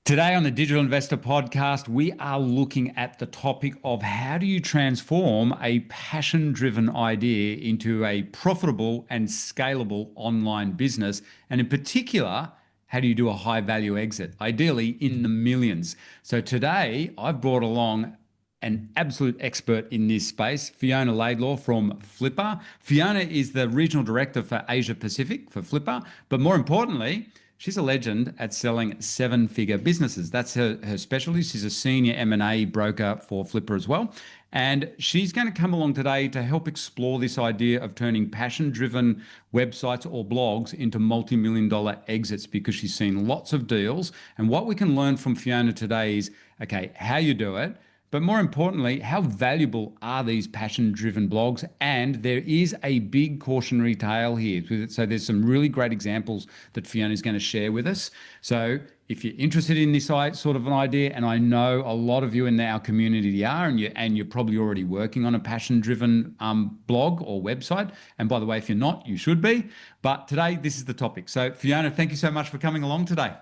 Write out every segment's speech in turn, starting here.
Today on the Digital Investor Podcast, we are looking at the topic of how do you transform a passion-driven idea into a profitable and scalable online business? And in particular, how do you do a high-value exit, ideally in the millions? So today, I've brought along an absolute expert in this space, Fiona Laidlaw from Flippa. Fiona is the Regional Director for Asia Pacific for Flippa, but more importantly, she's a legend at selling seven-figure businesses. That's her specialty. She's a senior M&A broker for Flippa as well. And she's going to come along today to help explore this idea of turning passion-driven websites or blogs into multi-million-dollar exits, because she's seen lots of deals. And what we can learn from Fiona today is, okay, how you do it, but more importantly, how valuable are these passion-driven blogs? And there is a big cautionary tale here. So there's some really great examples that Fiona is going to share with us. So if you're interested in this sort of an idea, and I know a lot of you in our community are, and you're probably already working on a passion-driven blog or website. And by the way, if you're not, you should be. But today, this is the topic. So Fiona, thank you so much for coming along today.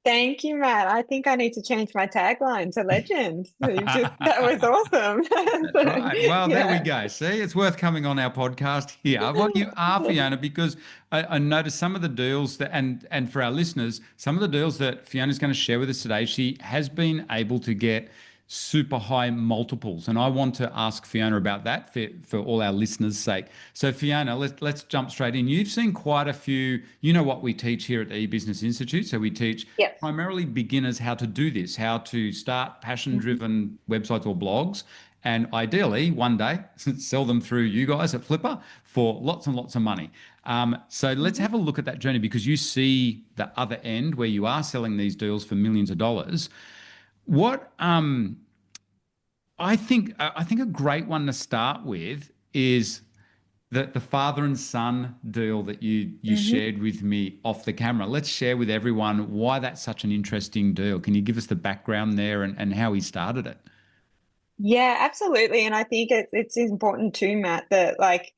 Thank you, Matt. I think I need to change my tagline to legend. That was awesome. That's right. Well, there we Yeah. go. See, it's worth coming on our podcast here. Well, you are, Fiona, because I noticed some of the deals that, and for our listeners, some of the deals that Fiona's going to share with us today, she has been able to get super high multiples. And I want to ask Fiona about that for all our listeners' sake. So Fiona, let's jump straight in. You've seen quite a few, you know what we teach here at the E-Business Institute. So we teach Yes. primarily beginners how to do this, how to start passion-driven websites or blogs, and ideally one day sell them through you guys at Flippa for lots and lots of money. So let's have a look at that journey, because you see the other end where you are selling these deals for millions of dollars. What I think a great one to start with is the father and son deal that you shared with me off the camera. Let's share with everyone why that's such an interesting deal. Can you give us the background there and how he started it? Yeah, absolutely. And I think it's important too, Matt, that like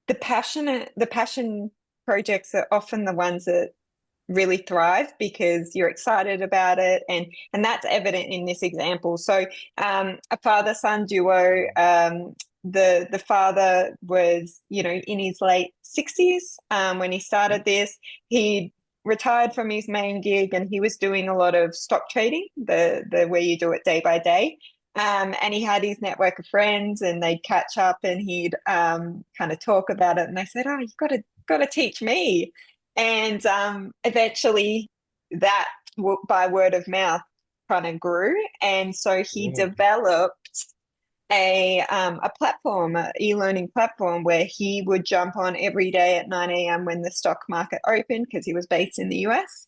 the passion projects are often the ones that really thrive because you're excited about it, and that's evident in this example. So a father-son duo, the father was, in his late 60s when he started this. He retired from his main gig and he was doing a lot of stock trading, the where you do it day by day. And he had his network of friends and they'd catch up and he'd kind of talk about it. And they said, "Oh, you've got to teach me." And eventually that by word of mouth kind of grew. And so he developed a platform, an e-learning platform, where he would jump on every day at 9 a.m. when the stock market opened, because he was based in the US.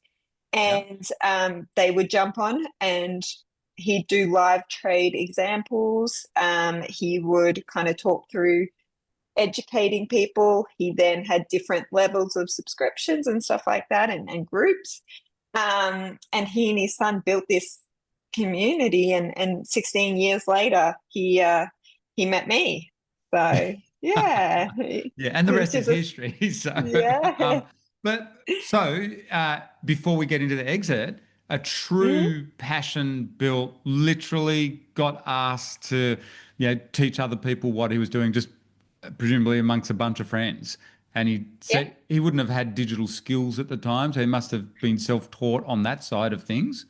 Yeah. And they would jump on and he'd do live trade examples. He would kind of talk through educating people. He then had different levels of subscriptions and stuff like that, and groups. And he and his son built this community, and 16 years later, he met me. So yeah, Yeah, and the which rest is is a history. So, yeah. before we get into the exit, a Mhm. true passion built literally got asked to, teach other people what he was doing, just presumably amongst a bunch of friends. And he Yeah. said he wouldn't have had digital skills at the time, so he must have been self-taught on that side of things.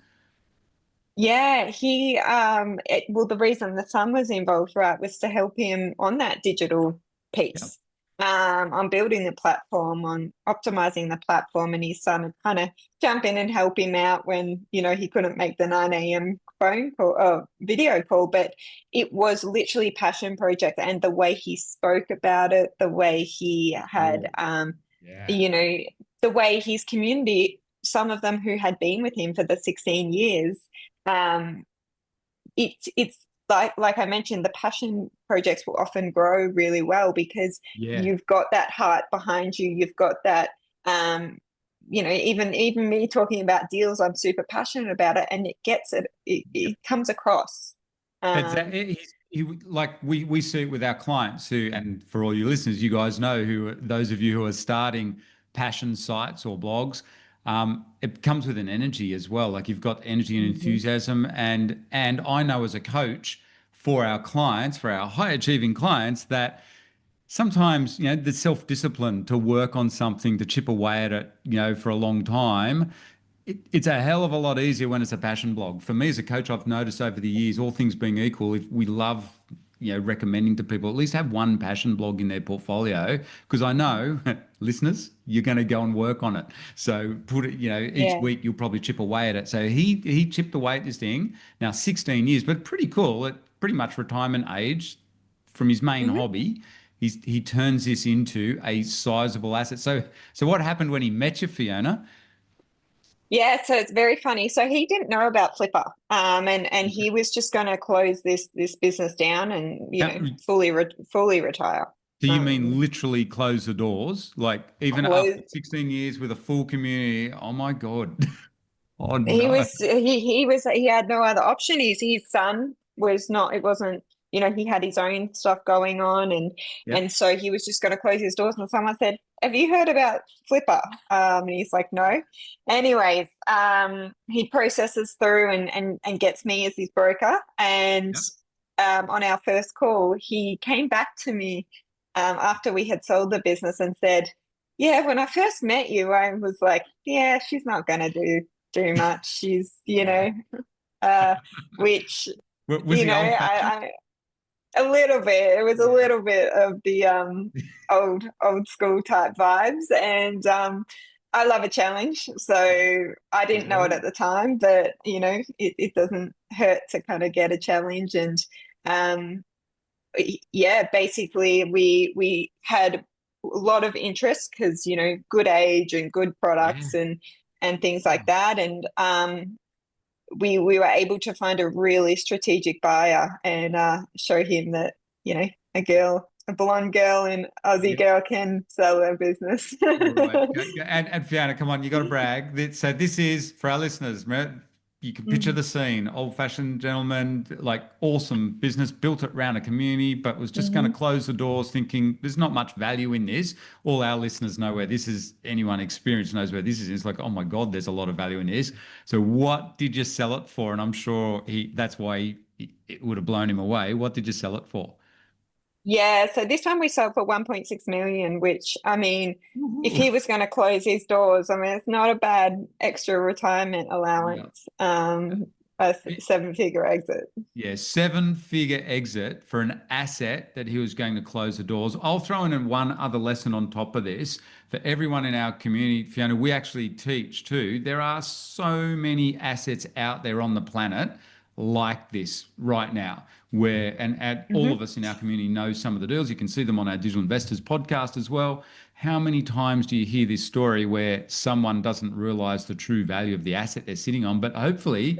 Yeah, well, the reason the son was involved, right, was to help him on that digital Yeah. piece, on building the platform, on optimizing the platform, and his son would kind of jump in and help him out when, he couldn't make the 9 a.m. phone call or video call. But it was literally passion project, and the way he spoke about it, the way he had, Cool. Yeah. you know, the way his community, some of them who had been with him for the 16 years, um, it's like I mentioned, the passion projects will often grow really well because Yeah. you've got that heart behind you. You've got that, even me talking about deals, I'm super passionate about it, and it comes across. Um, Like we see it with our clients who, and for all you listeners, you guys know those of you who are starting passion sites or blogs, it comes with an energy as well. Like you've got energy and Hmm. enthusiasm, and I know as a coach for our clients, for our high achieving clients, that sometimes the self-discipline to work on something, to chip away at it, for a long time, it's a hell of a lot easier when it's a passion blog. For me as a coach, I've noticed over the years, all things being equal, if we love recommending to people, at least have one passion blog in their portfolio, because I know listeners, you're going to go and work on it. So put it, each Yeah. week you'll probably chip away at it. So he chipped away at this thing now 16 years, but pretty cool at pretty much retirement age from his main Hmm. hobby. He turns this into a sizable asset. So what happened when he met you, Fiona? Yeah, so it's very funny. So he didn't know about Flippa, and he was just going to close this business down and Now, fully retire. do you mean Um, literally close the doors? Like even after close. 16 years with a full community? Oh my God. Oh He no. was he had no other option. His son was not. It wasn't. He had his own stuff going on, and Yep. so he was just going to close his doors. And someone said, "Have you heard about Flipper?" And he's like, "No." Anyways, he processes through and gets me as his broker. And Yep. on our first call, he came back to me after we had sold the business and said, "Yeah, when I first met you, I was like, yeah, she's not going to do much. She's, Yeah. uh, which, Was he old fashioned? I a little bit. It was a Yeah. little bit of the old school type vibes, and I love a challenge. So I didn't know it Yeah. at the time, but it doesn't hurt to kind of get a challenge. And um, yeah, basically we had a lot of interest because good age and good Yeah. products and things like that, and we were able to find a really strategic buyer and show him that a blonde girl and Aussie Yeah. girl can sell their business. Right. And Fiona, come on, you got to brag. So this is for our listeners. You can picture Mhm. the scene. Old-fashioned gentleman, like awesome business, built it around a community, but was just going to Mhm. close the doors, thinking there's not much value in this. All our listeners know where this is. Anyone experienced knows where this is. It's like, oh my God, there's a lot of value in this. So what did you sell it for? And I'm sure that's why it would have blown him away. What did you sell it for? Yeah, so this time we sold for 1.6 million, which I mean, if Woohoo. he was going to close his doors, I mean, it's not a bad extra retirement Yeah. allowance, a seven-figure exit. Yeah, seven-figure exit for an asset that he was going to close the doors. I'll throw in one other lesson on top of this for everyone in our community. Fiona, we actually teach too. There are so many assets out there on the planet like this right now, where and all Hmm. of us in our community know some of the deals. You can see them on our Digital Investors podcast as well. How many times do you hear this story where someone doesn't realize the true value of the asset they're sitting on? But hopefully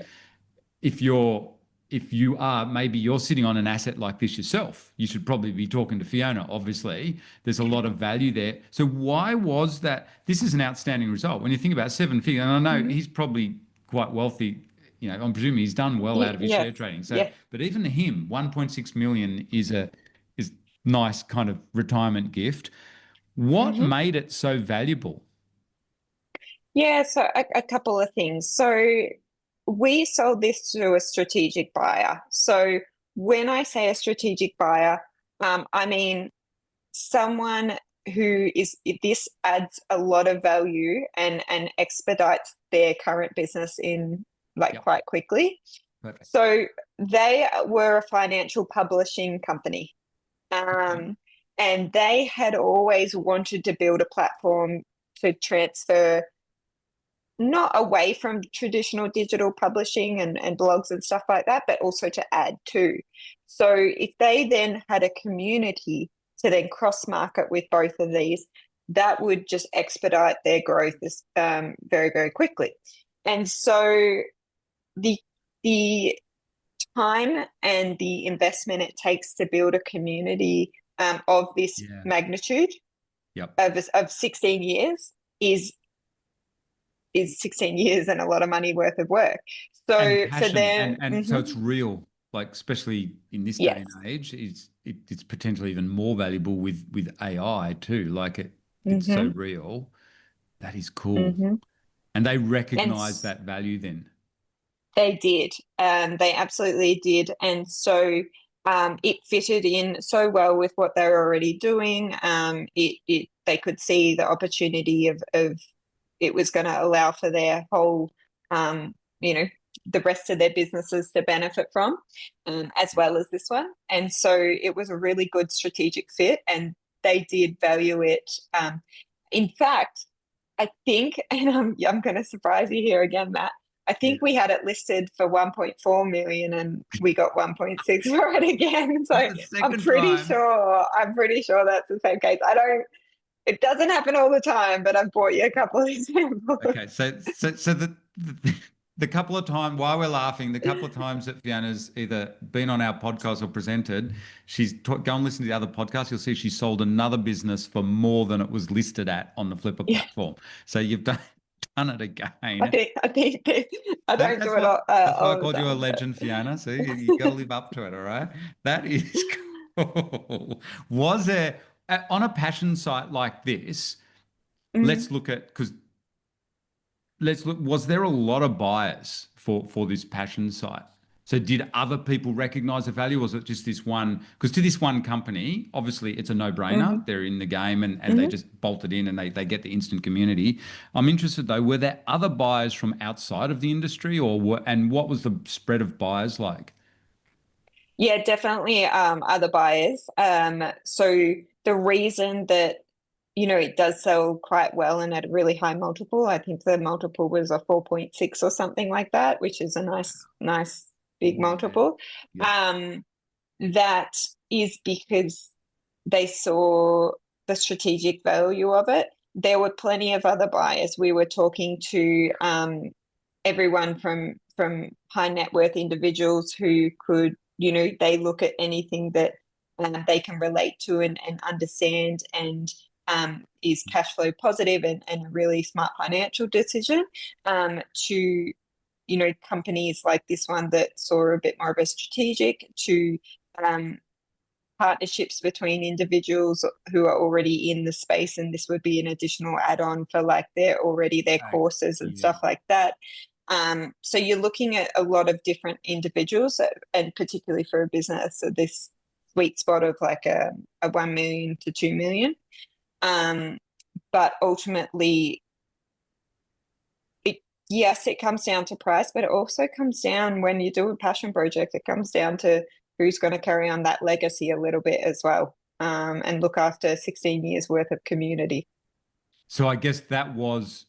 if you're if you are maybe you're sitting on an asset like this yourself, you should probably be talking to Fiona. Obviously there's a lot of value there. So why was that? This is an outstanding result when you think about seven figures, and I know Hmm. he's probably quite wealthy. I'm presuming he's done well out of his share Yes, trading. So yes. but even him, 1.6 million is nice kind of retirement gift. What Hmm. made it so valuable? Yeah, so a couple of things. So we sold this to a strategic buyer. So when I say a strategic buyer, I mean someone who is this adds a lot of value and expedites their current business in like Yep. quite quickly. Perfect. So they were a financial publishing company. Okay. Um, and they had always wanted to build a platform to transfer not away from traditional digital publishing and blogs and stuff like that, but also to add to. So if they then had a community to then cross market with both of these, that would just expedite their growth very, very quickly. And so the the time and the investment it takes to build a community of this Yeah. magnitude Yep. of 16 years is 16 years and a lot of money worth of work. And So for passion them, and so it's real, like especially in this day and yes. age it's potentially even more valuable with AI too, like it's so Hmm. real. That is cool. Hmm. And they And recognise that value then. they did. They absolutely did. And so it fitted in so well with what they were already doing. They could see the opportunity of it was going to allow for their whole, the rest of their businesses to benefit from, as well as this one. And so it was a really good strategic fit, and they did value it. In fact, I think, and I'm going to surprise you here again, Matt. I think we had it listed for 1.4 million and we got 1.6 for it again. So That's the I'm second pretty time. sure that's the same case. It doesn't happen all the time, but I've brought you a couple of examples. Okay, so the couple of times, while we're laughing, the couple of times that Fiona's either been on our podcast or presented, go and listen to the other podcast. You'll see she sold another business for more than it was listed at on the Flippa Yeah, platform. So you've done it again. I think I don't do it That's why I all the called you a time. legend, Fiona. See, you got to live up to it. All right, that is cool. Was there on a passion site like this? Mm, Let's look at because let's look. Was there a lot of buyers for this passion site? So did other people recognize the value? Was it just this one? Because to this one company, obviously it's a no-brainer. mhm, They're in the game and they mhm. just bolted in and they get the instant community. I'm interested though, were there other buyers from outside of the industry and what was the spread of buyers like? Yeah, definitely other buyers. So the reason that it does sell quite well and at a really high multiple, I think the multiple was a 4.6 or something like that, which is a nice big Oh yeah. multiple. Yep. Um, that is because they saw the strategic value of it. There were plenty of other buyers. We were talking to everyone from high net worth individuals who could, they look at anything that they can relate to and understand, and is cash flow positive and a really smart financial decision, to companies like this one that saw a bit more of a strategic, to um, partnerships between individuals who are already in the space, and this would be an additional add-on for like their Okay. courses and Yeah. stuff like that. So you're looking at a lot of different individuals, and particularly for a business, so this sweet spot of like a 1 million to 2 million. But ultimately, yes, it comes down to price, but it also comes down, when you do a passion project, it comes down to who's going to carry on that legacy a little bit as well, and look after 16 years worth of community. So I guess that was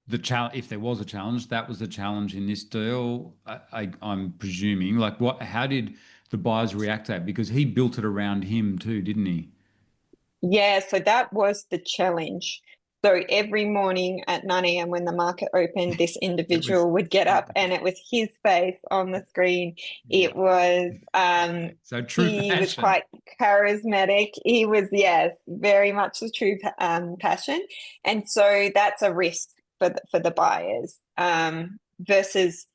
the challenge. If there was a challenge, that was the challenge in this deal. I'm presuming. Like, what? How did the buyers react to that? Because he built it around him too, didn't he? Yeah, so that was the challenge. So every morning at 9 a.m. when the market opened, this It was. individual would get up and it was his face on the screen. Yeah. It was, Okay. So true he was passion. quite charismatic. He was, yes, very much the true passion. And so that's a risk for the buyers, versus,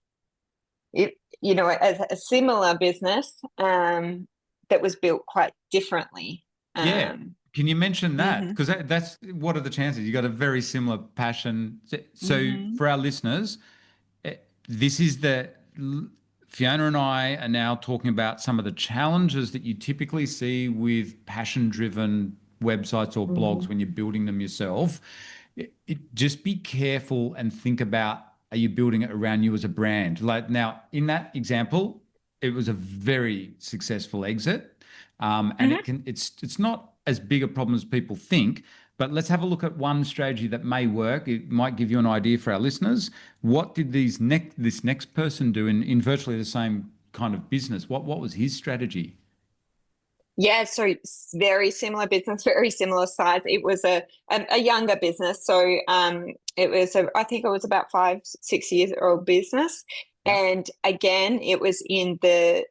it, a similar business that was built quite differently. Yeah. Can you mention that? Mhm. Because that's what are the chances? You got a very similar passion. So Mm-hmm. for our listeners, this is Fiona and I are now talking about some of the challenges that you typically see with passion-driven websites or blogs Mm-hmm. when you're building them yourself. Just be careful and think about, are you building it around you as a brand? Like now, in that example, it was a very successful exit, and Mm-hmm. it's not as big a problem as people think. But let's have a look at one strategy that may work. It might give you an idea for our listeners. What did this next person do in virtually the same kind of business? What was his strategy? Yeah, so very similar business, very similar size. It was a younger business, so it was I think it was about 5-6 years old business, Yep. and again, it was in the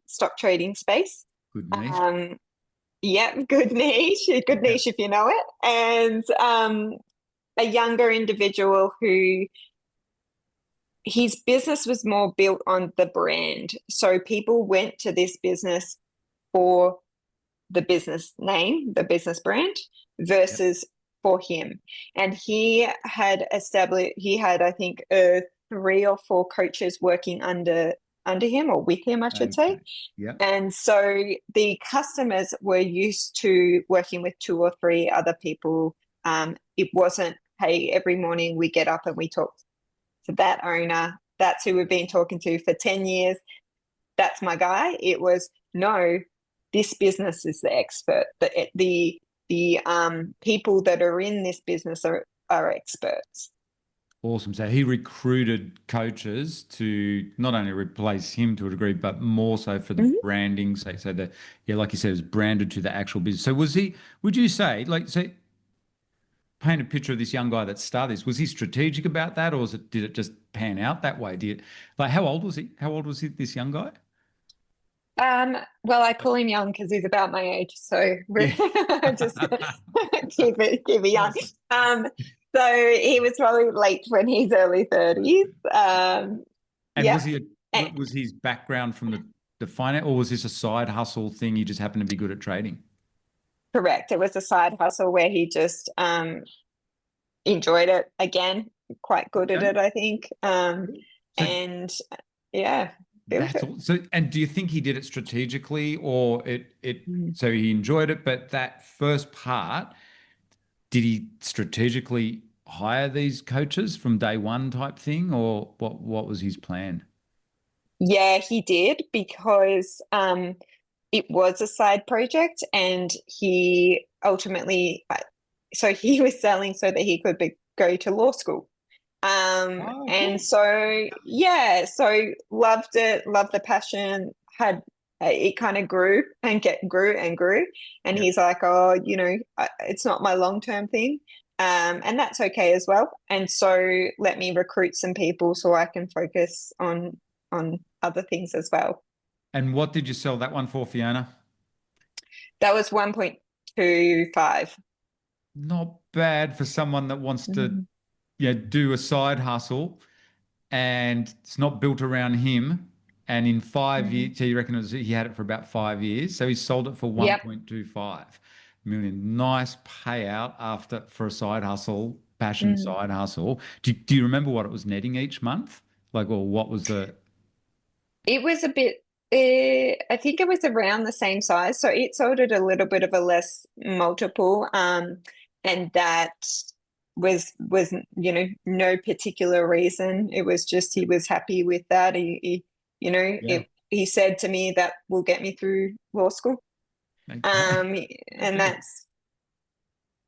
stock trading space. Good niche. Um, yeah, good Yep. niche if you know it, and a younger individual who his business was more built on the brand. So people went to this business for the business name, the business brand, Yep. versus for him. And he had I think, 3 or 4 coaches working under him, or with him, I should say. Okay. Yeah. And so the customers were used to working with 2 or 3 other people. It wasn't, hey, every morning we get up and we talk to that owner. That's who we've been talking to for 10 years. That's my guy. It was, no, this business is the expert. The people that are in this business are experts. Awesome. So he recruited coaches to not only replace him to a degree, but more so for the Mhm. branding. So that, yeah, like you said, it was branded to the actual business. So was he, would you say, like, so paint a picture of this young guy that started this, was he strategic about that, or did it just pan out that way? Like, how old was he? How old was he, this young guy? Well, I call him young because he's about my age, so we're Yeah. just keep it young. Awesome. So he was probably late 20s, early 30s. And Yeah, was eh, was his background from the finance, or was this a side hustle thing? He just happened to be good at trading. correct. It was a side hustle where he just enjoyed it. Again, quite good at Okay. it, I think. So And yeah, built that's it. all. So, and do you think he did it strategically, or so he enjoyed it, but that first part, did he strategically hire these coaches from day one type thing, or what was his plan? Yeah, he did, because it was a side project, and he ultimately, so he was selling so that he could go to law school. Oh, And cool. so, yeah, so loved it, loved the passion, had it kind of grew and grew. And Yeah. he's like, oh, it's not my long-term thing. And that's okay as well. And so let me recruit some people so I can focus on other things as well. And what did you sell that one for, Fiona? That was 1.25. Not bad for someone that wants to, Mhm. do a side hustle and it's not built around him. And in 5 years, Mhm. so you reckon he had it for about 5 years. So he sold it for Yep. 1.25 million. Nice payout after for a side hustle, passion Mm. side hustle. Do you remember what it was netting each month? Like, or what was the, It was a bit, I think it was around the same size. So it sold at a little bit of a less multiple. And that was, no particular reason. It was just he was happy with that. yeah, He said to me that will get me through law school. okay. Um, and Okay. that's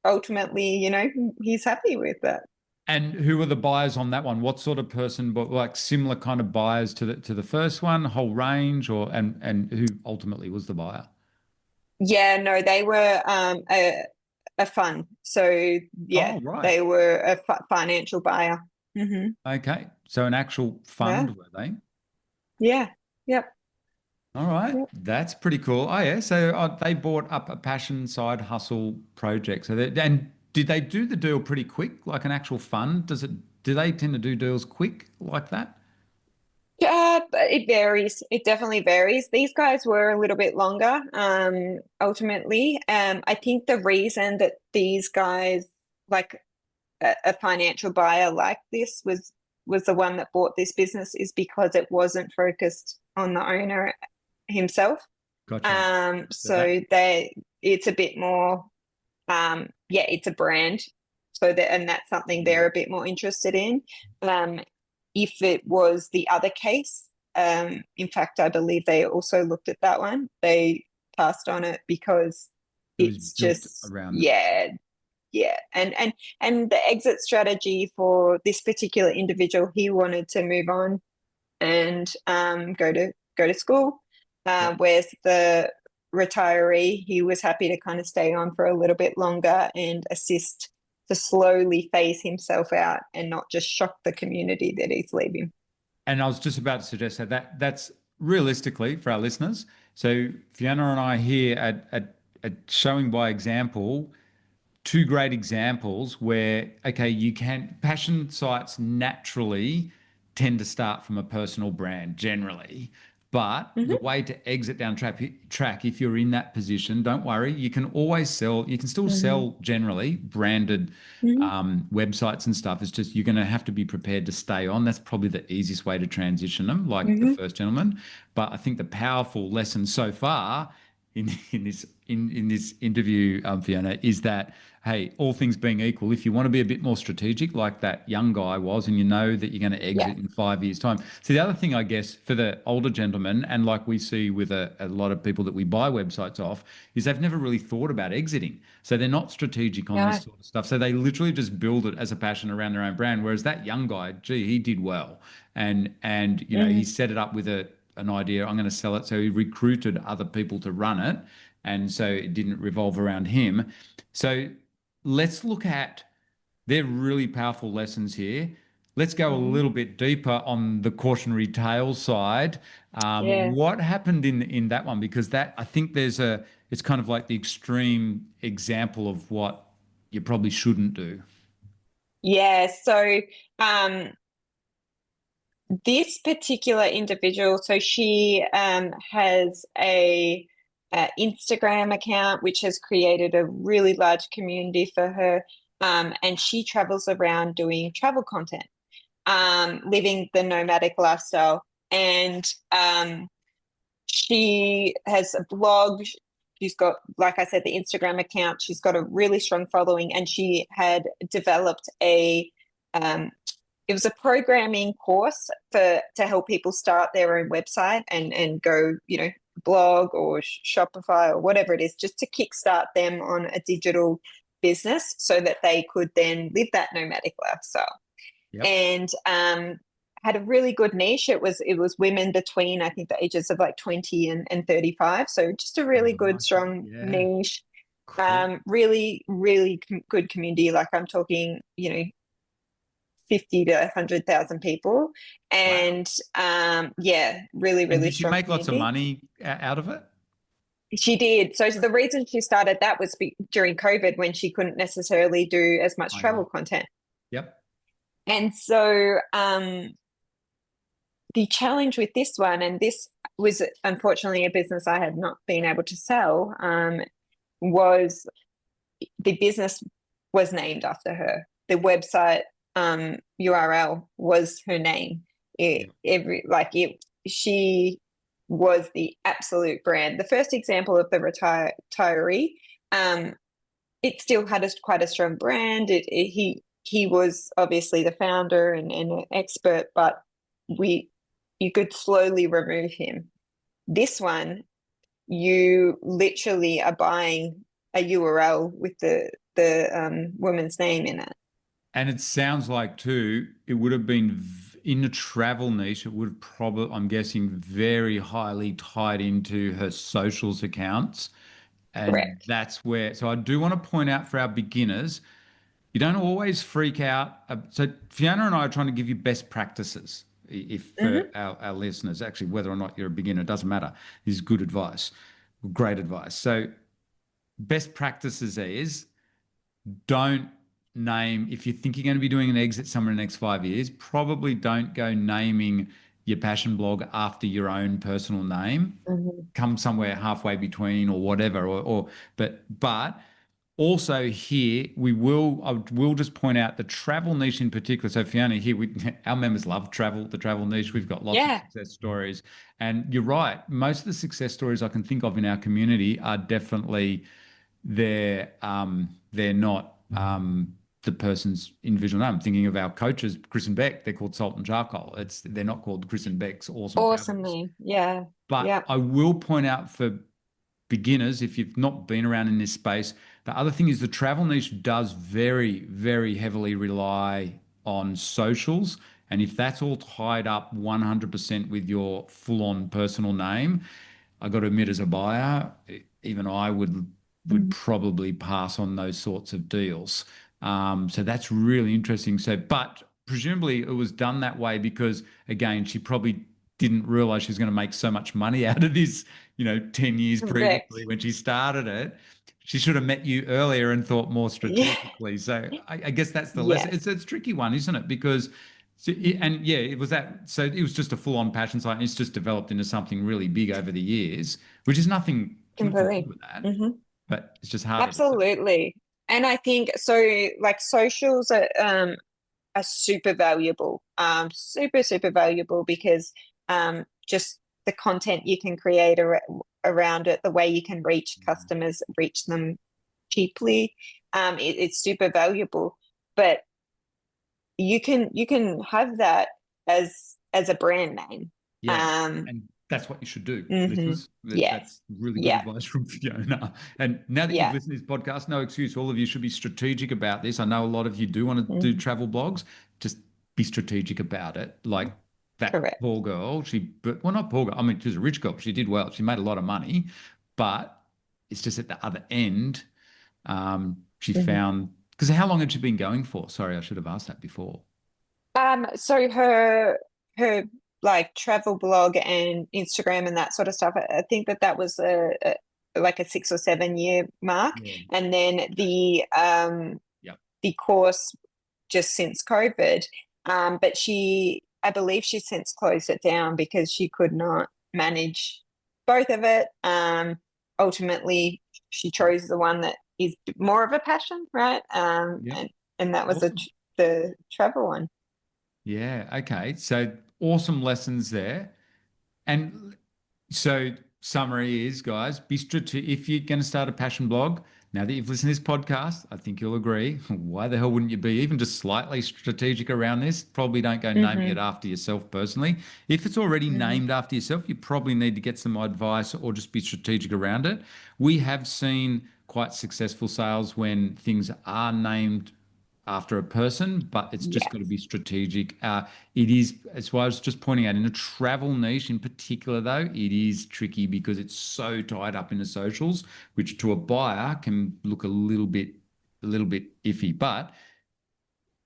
ultimately, he's happy with that. And who were the buyers on that one? What sort of person, but like similar kind of buyers to the first one, whole range, or and who ultimately was the buyer? Yeah, no, they were a fund. So yeah, Oh, right. they were a financial buyer. Hmm. Okay. So an actual Yeah, fund, were they? yeah, yep, All right. yep. That's pretty cool. Oh, yeah. So they bought up a passion side hustle project. And did they do the deal pretty quick, like an actual fund? Do they tend to do deals quick like that? But it varies. It definitely varies. These guys were a little bit longer, ultimately. I think the reason that these guys, like a financial buyer like this, was the one that bought this business, is because it wasn't focused on the owner himself. Gotcha. So that, So it's a bit more, yeah, it's a brand. And that's something yeah, they're a bit more interested in. Um, if it was the other case, in fact, I believe they also looked at that one. They passed on it because it was it's built just, around the, yeah, yeah. And the exit strategy for this particular individual, he wanted to move on and go to school. yeah. Whereas the retiree, he was happy to kind of stay on for a little bit longer and assist to slowly phase himself out and not just shock the community that he's leaving. And I was just about to suggest that's realistically for our listeners. So Fiona and I here at showing by example two great examples where, okay, you can, passion sites naturally tend to start from a personal brand generally. But the Hmm. way to exit down track, if you're in that position, don't worry. You can always sell. You can still Hmm. sell generally branded Hmm. websites and stuff. It's just you're going to have to be prepared to stay on. That's probably the easiest way to transition them, like the Hmm. first gentleman. But I think the powerful lesson so far in this interview, Fiona, is that hey, all things being equal, if you want to be a bit more strategic, like that young guy was, and you know that you're going to exit Yes. in 5 years' time. So the other thing, I guess, for the older gentlemen, and like we see with a lot of people that we buy websites off, is they've never really thought about exiting. So they're not strategic on this No. sort of stuff. So they literally just build it as a passion around their own brand. Whereas that young guy, gee, he did well, and he Hmm. set it up with an idea. I'm going to sell it. So he recruited other people to run it, and so it didn't revolve around him. So let's look at they're really powerful lessons here. Let's go a Hmm. little bit deeper on the cautionary tale side. Yeah. What happened in that one? Because that I think it's kind of like the extreme example of what you probably shouldn't do. Yeah. So um, this particular individual, so she has a Instagram account which has created a really large community for her, and she travels around doing travel content, living the nomadic lifestyle, and she has a blog. She's got, like I said, the Instagram account. She's got a really strong following, and she had developed um, it was a programming course to help people start their own website and go, blog or Shopify or whatever it is, just to kickstart them on a digital business so that they could then live that nomadic lifestyle. Yep. And had a really good niche. It was women between, I think, the ages of like 20 and 35. So just a really Oh, good, nice one. strong Yeah. niche. Cool. Really, really good community. Like I'm talking, 50 to 100,000 people. Wow. And yeah, really, And really did she strong make lots of community. money out of it? She did. So the reason she started that was during COVID, when she couldn't necessarily do as much Oh yeah. travel content. Yep. And so the challenge with this one, and this was unfortunately a business I had not been able to sell, was the business was named after her. The website URL was her name. Yep. She was the absolute brand. The first example of the retiree, um, it still had quite a strong brand. He was obviously the founder and an expert, but we you could slowly remove him. This one, you literally are buying a URL with the woman's name in it. And it sounds like too, it would have been in the travel niche, it would have probably, I'm guessing, very highly tied into her socials accounts. And Correct. that's where, so I do want to point out for our beginners, you don't always freak out. So Fiona and I are trying to give you best practices. If for Hmm. our listeners, actually, whether or not you're a beginner, it doesn't matter. This is good advice, great advice. So best practices is don't name, if you think you're going to be doing an exit somewhere in the next 5 years, probably don't go naming your passion blog after your own personal name. Hmm. Come somewhere halfway between or whatever, but also here I will just point out the travel niche in particular. So Fiona, here our members love travel, the travel niche. We've got lots of Yeah. success stories, and you're right. Most of the success stories I can think of in our community are definitely they're not the person's individual name. I'm thinking of our coaches, Chris and Beck. They're called Salt and Charcoal. They're not called Chris and Beck's Awesome Awesome Travels. name. Yeah. But Yeah. I will point out for beginners, if you've not been around in this space, the other thing is the travel niche does very, very heavily rely on socials. And if that's all tied up 100% with your full on personal name, I got to admit, as a buyer, even I would Mhm. probably pass on those sorts of deals. So that's really interesting. So, but presumably it was done that way because, again, she probably didn't realize she was going to make so much money out of this, 10 years Correct. previously when she started it. She should have met you earlier and thought more Yeah. strategically. So I guess that's the lesson. Yes. It's a tricky one, isn't it? Because So, and yeah, it was that. So it was just a full-on passion site, and it's just developed into something really big over the years, which is nothing wrong Completely. with that, Hmm. but it's just harder to sell. Absolutely. And I think so, like socials are super valuable, super valuable because just the content you can create around it, the way you can reach customers, reach them cheaply, it's super valuable. But you can have that as a brand name. Yeah. Um, And that's what you should do, mhm. listeners. Yes. That's really good Yeah. advice from Fiona. And now that you've Yeah. listened to this podcast, no excuse. All of you should be strategic about this. I know a lot of you do want to do Mhm. travel blogs. Just be strategic about it. Like that Correct. poor girl, but well, not poor girl. I mean, she was a rich girl. She did well. She made a lot of money, but it's just at the other end, she Mhm. found, because how long had she been going for? Sorry, I should have asked that before. So her like travel blog and Instagram and that sort of stuff, I think that was a like a 6 or 7 year mark, Yeah. and then Okay. Yep. the course just since COVID. But I believe she since closed it down because she could not manage both of it. Ultimately, she Yep. chose the one that is more of a passion, right? Yep. And that was Awesome. the travel one. Yeah. Okay. So awesome lessons there. And so summary is, guys, be strategic. If you're going to start a passion blog, now that you've listened to this podcast, I think you'll agree. Why the hell wouldn't you be even just slightly strategic around this? Probably don't go naming it Hmm. after yourself personally. If it's already Hmm. named after yourself, you probably need to get some advice or just be strategic around it. We have seen quite successful sales when things are named after a person, but it's just got to Yes. be strategic. It is, that's why I was just pointing out in a travel niche in particular, though, it is tricky because it's so tied up in the socials, which to a buyer can look a little bit iffy. But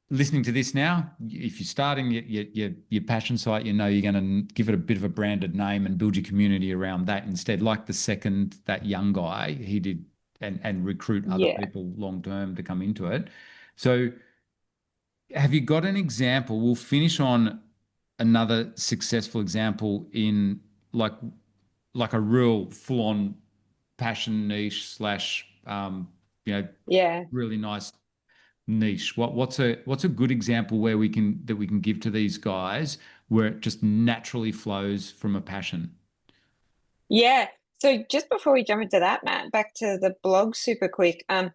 listening to this now, if you're starting your passion site, you know you're going to give it a bit of a branded name and build your community around that instead. Like the second that young guy he did, and recruit other Yeah. people long term to come into it. So have you got an example? We'll finish on another successful example in like like a real full-on passion niche slash you know Yeah. really nice niche. What's a good example where we can give to these guys where it just naturally flows from a passion? Yeah. So just before we jump into that, Matt, back to the blog super quick. Yeah,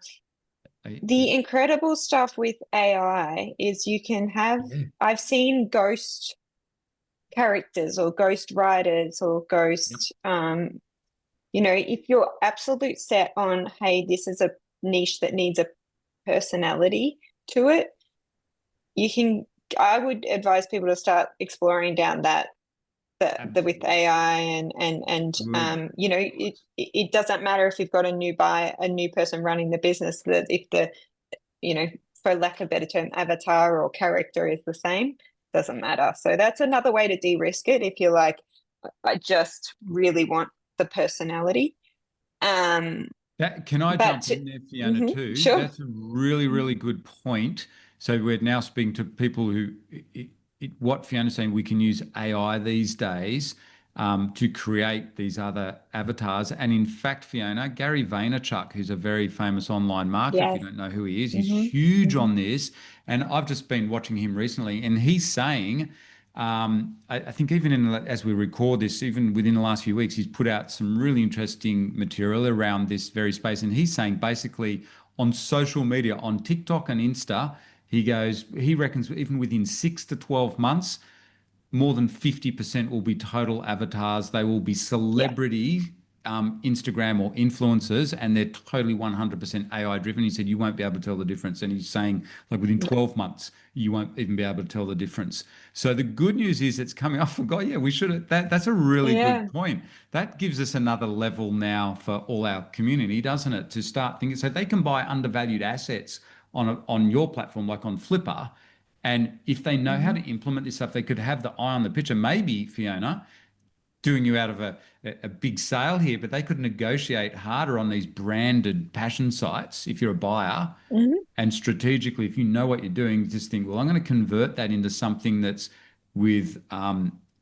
The incredible stuff with AI is you can have, yeah, I've seen ghost characters or ghost writers or yep, ghost, if you're absolute set on, hey, this is a niche that needs a personality to it, you can, I would advise people to start exploring down the with absolutely. AI and Good. it doesn't matter if you've got a new person running the business, that if the, you know, for lack of a better term, avatar or character is the same, doesn't matter. So that's another way to de-risk it if you're like, I just really want the personality. Um, That, can I but jump in there, Fiona, mhm, too? sure. That's a really, really good point. So we're now speaking to people who, what Fiona's saying, we can use AI these days to create these other avatars. And in fact, Fiona, Gary Vaynerchuk, who's a very famous online marketer, if you Yes. don't know who he is, he's Hmm. huge Hmm. on this. And I've just been watching him recently, and he's saying, I think even as we record this, even within the last few weeks, he's put out some really interesting material around this very space. And he's saying basically on social media, on TikTok and Insta, he reckons even within 6 to 12 months, more than 50% will be total avatars. They will be Yeah. celebrity Instagram or influencers, and they're totally 100% AI driven. He said you won't be able to tell the difference. And he's saying, like, within No. 12 months, you won't even be able to tell the difference. So the good news is it's coming. I forgot. Yeah, we should have. That's a really good Yeah. point. That gives us another level now for all our community, doesn't it? To start thinking so they can buy undervalued assets on your platform, like on Flippa, and if they know how Hmm. to implement this stuff, they could have the eye on the picture. Maybe, Fiona, doing you out of a big sale here, but they could negotiate harder on these branded passion sites if you're a buyer. Mhm. And strategically, if you know what you're doing, just think, well, I'm going to convert that into something that's with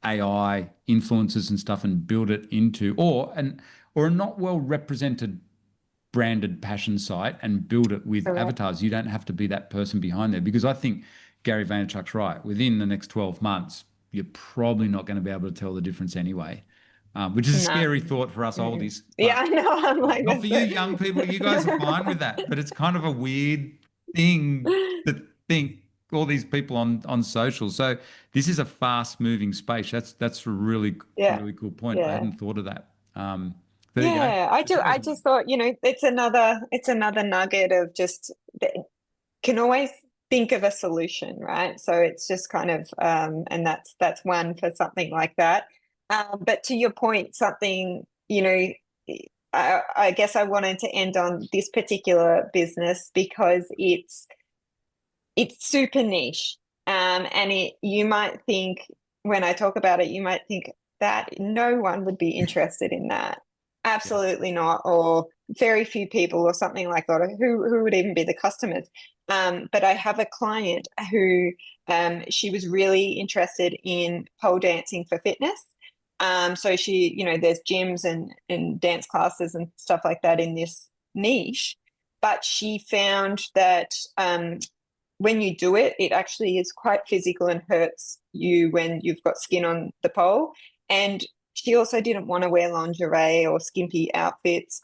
AI influences and stuff and build it into, or a not well represented branded passion site and build it with Correct. avatars. You don't have to be that person behind there because I think Gary Vaynerchuk's right. Within the next 12 months, you're probably not going to be able to tell the difference anyway, which is a No. scary thought for us Mm. oldies. Yeah, I know. I'm like, Not for that's you young people. You guys are fine with that, but it's kind of a weird thing to think all these people on social. So this is a fast moving space. That's a Yeah. really cool point. I Yeah. hadn't thought of that. There you go. Yeah, I But do. you guys, I just thought, it's another nugget of just can always think of a solution, right? So it's just kind of, and that's one for something like that. But to your point, something, I guess I wanted to end on this particular business because it's super niche. And you might think when I talk about it, you might think that no one would be interested in that. yeah, Absolutely not, or very few people, or something like that. Or who would even be the customers? But I have a client who she was really interested in pole dancing for fitness. So there's gyms and dance classes and stuff like that in this niche, but she found that when you do it, it actually is quite physical and hurts you when you've got skin on the pole. And she also didn't want to wear lingerie or skimpy outfits.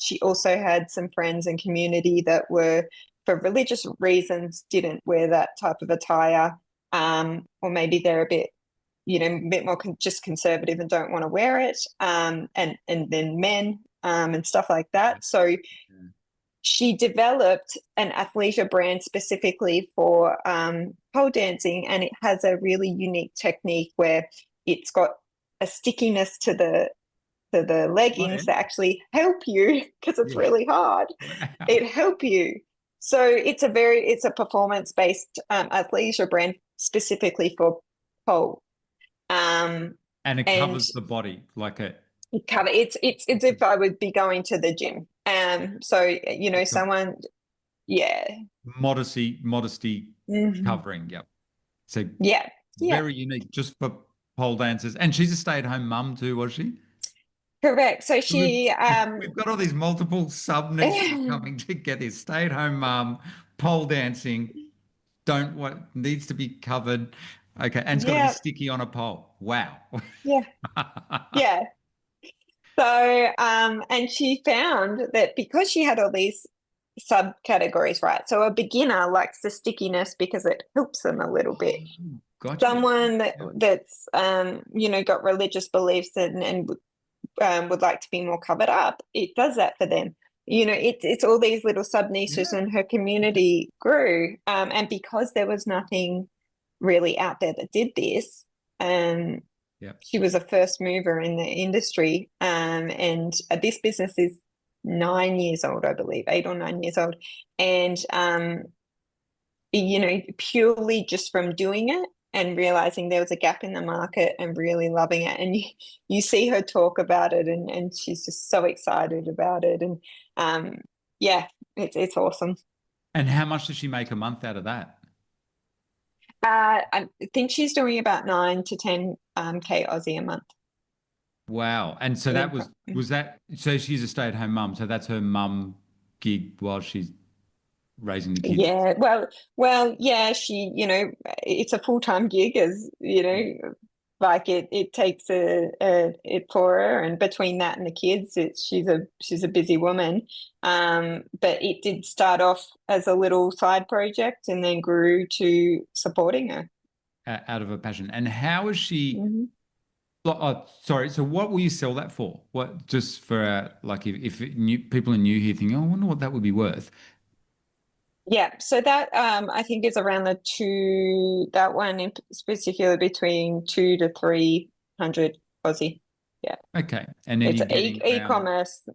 She also had some friends and community that were, for religious reasons, didn't wear that type of attire, or maybe they're a bit more just conservative and don't want to wear it. And then men and stuff like yeah, that. So yeah. she developed an athleisure brand specifically for pole dancing, and it has a really unique technique where it's got a stickiness to the Oh, yeah. leggings that actually help you because it's Yeah. really hard. Wow. It help you. So it's a performance based athleisure brand specifically for pole. Um, And it and covers the body like a it's if I would be going to the gym. So it's a someone, yeah. modesty Mhm. covering. Yep. So Yeah, yeah, very unique just for pole dancers. And she's a stay-at-home mum too, was she? correct. So So We've she, we've got all these multiple sub niches coming together. Stay-at-home mum, pole dancing, don't what needs to be covered. Okay, and it's got to be yeah, sticky on a pole. Wow. yeah, yeah. So, and she found that because she had all these subcategories, right? So a beginner likes the stickiness because it helps them a little bit. Oh, got you. Someone that Yep. that's got religious beliefs and would like to be more covered up, it does that for them. It's all these little sub niches, Yeah. and her community grew. And because there was nothing really out there that did this, um, Yep. she was a first mover in the industry. And this business is 9 years old, I believe, 8 or 9 years old, and purely just from doing it and realizing there was a gap in the market and really loving it. And you see her talk about it, and she's just so excited about it. And yeah, it's awesome. And how much does she make a month out of that? I think she's doing about 9 to 10 K Aussie a month Wow. And so in that income. was that so she's a stay-at-home mum, so that's her mum gig while she's raising the kids. Yeah, well, yeah, it's a full-time gig, as Yeah. like it takes it for her, and between that and the kids, she's a busy woman. But it did start off as a little side project and then grew to supporting her. Out of her passion. And how is she Mhm. oh, sorry. So what will you sell that for? What just for like if new people are new here thinking, oh, I wonder what that would be worth. Yeah, so that I think is around that one in particular between 2 to 300 Aussie. Yeah. Okay. And then It's you're getting around e-commerce.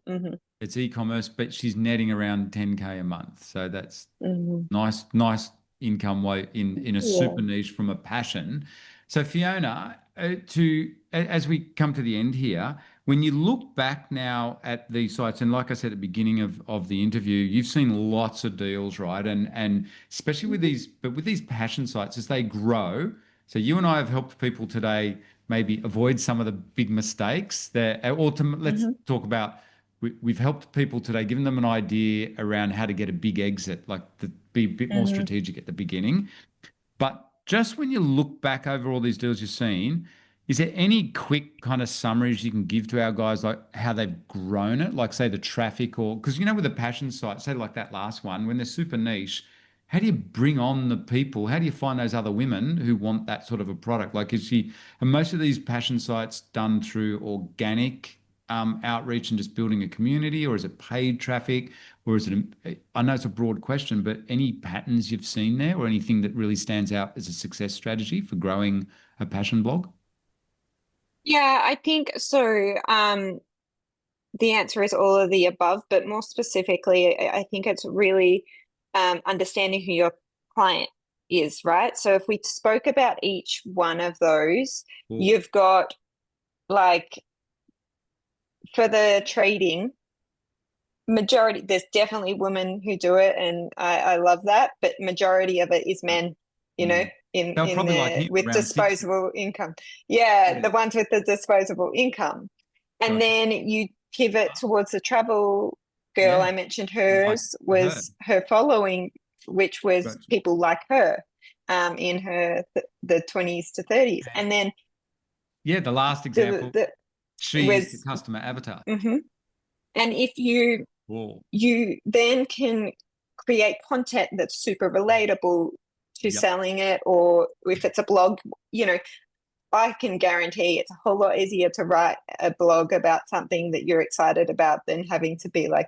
it's e-commerce, but she's netting around 10K a month. So that's Hmm. nice income way in a Yeah. super niche from a passion. So Fiona, as we come to the end here, when you look back now at these sites, and like I said at the beginning of the interview, you've seen lots of deals, right? And especially with these passion sites as they grow. So you and I have helped people today maybe avoid some of the big mistakes that, or to, let's Mm-hmm. talk about. We've helped people today, given them an idea around how to get a big exit, like be a bit more Mm-hmm. strategic at the beginning. But just when you look back over all these deals you've seen, is there any quick kind of summaries you can give to our guys, like how they've grown it? Like, say, the traffic, or because with the passion site, say, like that last one, when they're super niche, how do you bring on the people? How do you find those other women who want that sort of a product? Like, are most of these passion sites done through organic outreach and just building a community, or is it paid traffic? Or is it, I know it's a broad question, but any patterns you've seen there or anything that really stands out as a success strategy for growing a passion blog? Yeah, I think so. The answer is all of the above, but more specifically, I think it's really understanding who your client is, right? So if we spoke about each one of those, Cool. you've got like for the trading, majority, there's definitely women who do it, and I love that, but majority of it is men, you know, Mm. They were in probably like the him with around 60. disposable income. Yeah, the Yeah, ones with the disposable income. And gotcha. then you pivot towards the travel girl. Yeah, I mentioned like hers her. was her following, which was Gotcha. people like her, in her the 20s to 30s. And then Yeah, the last the example, the she is the was customer avatar. mhm. And if you Cool. then can create content that's super relatable to Yep. selling it, or if it's a blog, you know, I can guarantee it's a whole lot easier to write a blog about something that you're excited about than having to be like,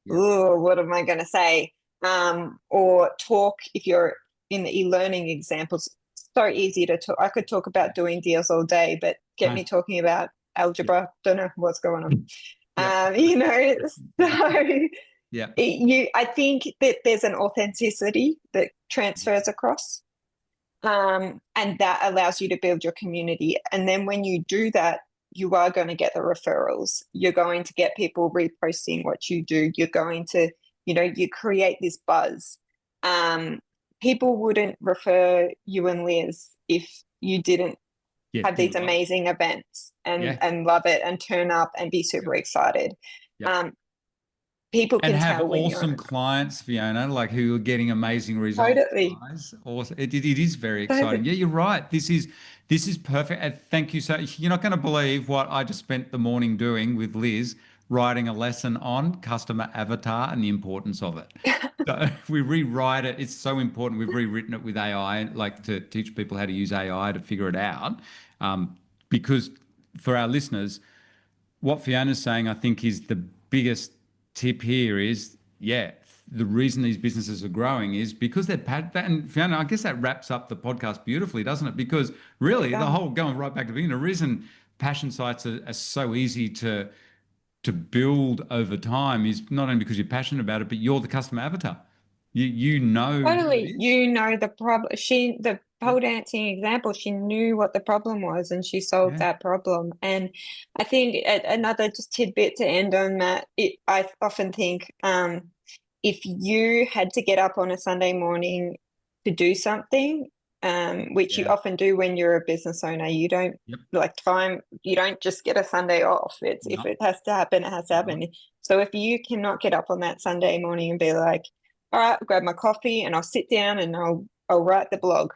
Yep. oh, what am I going to say? Or talk if you're in the e-learning examples. So easy to talk. I could talk Yeah. about doing deals all day, but get No. me talking about Yep. algebra. Don't know what's going on. Yep. You know, Yeah. so Yeah. I think that there's an authenticity that transfers across, and that allows you to build your community. And then when you do that, you are going to get the referrals. You're going to get people reposting what you do. You're going to, you create this buzz. Um, People wouldn't refer you and Liz if you didn't Yeah. have these Didn't love it. amazing events and Yeah. love it and turn up and be Yep. super excited. Yep. Um, People And can have tell when awesome you're clients, Fiona, like who are getting amazing results, totally, guys. Awesome. It is very exciting. totally. Yeah, you're right. This is perfect. And thank you so. You're not going to believe what I just spent the morning doing with Liz, writing a lesson on customer avatar and the importance of it. So we rewrite it. It's so important. We've rewritten it with AI, like to teach people how to use AI to figure it out. Because for our listeners, what Fiona's saying, I think, is the biggest tip here is, yeah, the reason these businesses are growing is because and Fiona, I guess that wraps up the podcast beautifully, doesn't it? Because It really, the does. whole going right back to the beginning, the reason passion sites are so easy to build over time is not only because you're passionate about it, but you're the customer avatar. You know who it Totally. is. You know the problem. The Yeah, pole dancing example, she knew what the problem was and she solved yeah, that problem. And I think another just tidbit to end on that, I often think if you had to get up on a Sunday morning to do something, which you yeah. often do when you're a business owner, you don't Yep. like time, you don't just get a Sunday off. It's if No, it has to happen, it has to no. happen. So if you cannot get up on that Sunday morning and be like, all right, I'll grab my coffee and I'll sit down and I'll write the blog.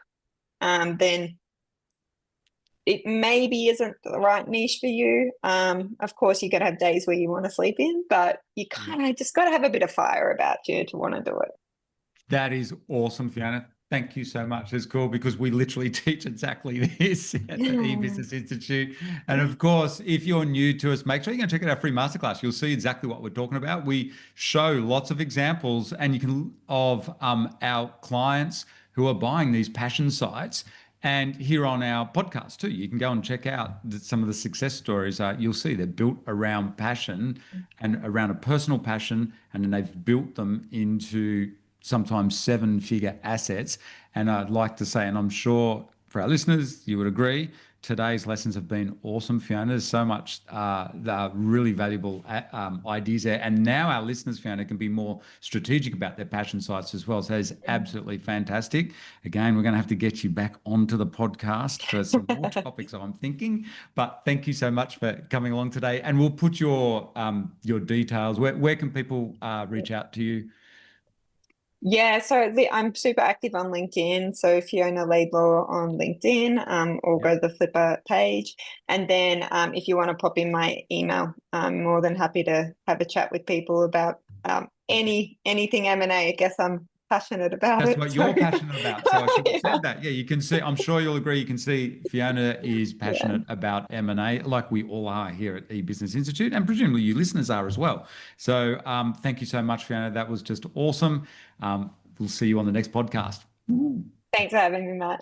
Then it maybe isn't the right niche for you. Of course, you're gonna have days where you want to sleep in, but you Yeah. kind of just got to have a bit of fire about you to want to do it. That is awesome, Fiona. Thank you so much. It's cool because we literally teach exactly this at the Yeah. e-Business Institute. And of course, if you're new to us, make sure you go check out our free masterclass. You'll see exactly what we're talking about. We show lots of examples and you can of our clients who are buying these passion sites. And here on our podcast too, you can go and check out some of the success stories. You'll see they're built around passion and around a personal passion, and then they've built them into sometimes seven-figure assets. And I'd like to say, and I'm sure for our listeners, you would agree. Today's lessons have been awesome, Fiona. There's so much really valuable ideas there. And now our listeners, Fiona, can be more strategic about their passion sites as well. So it's absolutely fantastic. Again, we're going to have to get you back onto the podcast for some more topics, I'm thinking. But thank you so much for coming along today. And we'll put your details. Where can people reach out to you? Yeah, so I'm super active on LinkedIn. So Fiona Laidlaw on LinkedIn, or go to the Flippa page. And then if you want to pop in my email, I'm more than happy to have a chat with people about anything M&A. I guess I'm passionate about That's it. what So you're passionate about. So I should have yeah, said that. Yeah, you can see, I'm sure you'll agree, you can see Fiona is yeah. passionate about M&A, like we all are here at eBusiness Institute, and presumably you listeners are as well. So thank you so much, Fiona. That was just awesome. We'll see you on the next podcast. Thanks for having me, Matt.